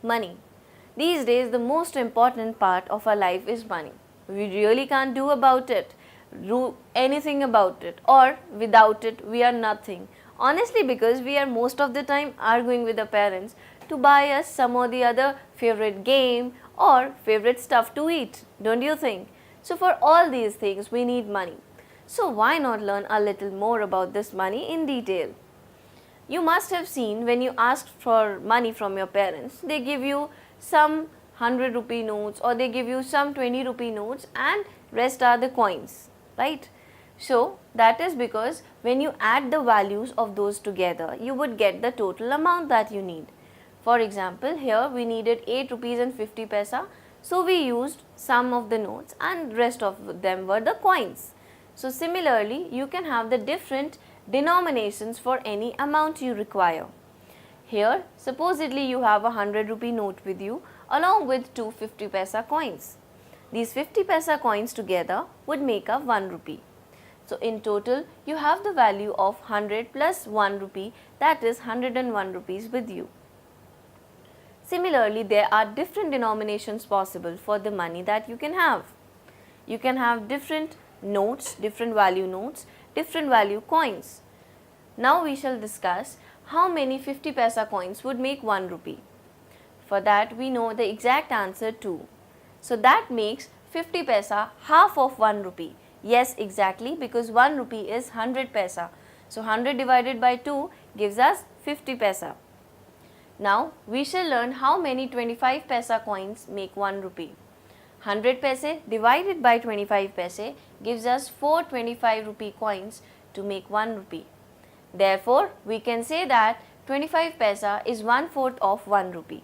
Money. These days, the most important part of our life is money. We really can't do anything about it, or without it, we are nothing. Honestly, because we are most of the time arguing with our parents to buy us some or the other favorite game or favorite stuff to eat, don't you think? So for all these things, we need money. So why not learn a little more about this money in detail? You must have seen when you ask for money from your parents, they give you some 100 rupee notes or they give you some 20 rupee notes and rest are the coins, right? So that is because when you add the values of those together, you would get the total amount that you need. For example, here we needed 8 rupees and 50 paisa, so we used some of the notes and rest of them were the coins. So similarly, you can have the different denominations for any amount you require. Here, supposedly you have a 100 rupee note with you along with two 50 paisa coins. These 50 paisa coins together would make up 1 rupee. So in total, you have the value of 100 plus 1 rupee, that is 101 rupees with you. Similarly, there are different denominations possible for the money that you can have. You can have different notes, different value coins. Now we shall discuss how many 50 paisa coins would make 1 rupee. For that we know the exact answer 2. So that makes 50 paisa half of 1 rupee. Yes, exactly, because 1 rupee is 100 paisa. So 100 divided by 2 gives us 50 paisa. Now we shall learn how many 25 paisa coins make 1 rupee. 100 paise divided by 25 paise gives us 4 25 rupee coins to make 1 rupee. Therefore, we can say that 25 paisa is 1/4 of 1 rupee.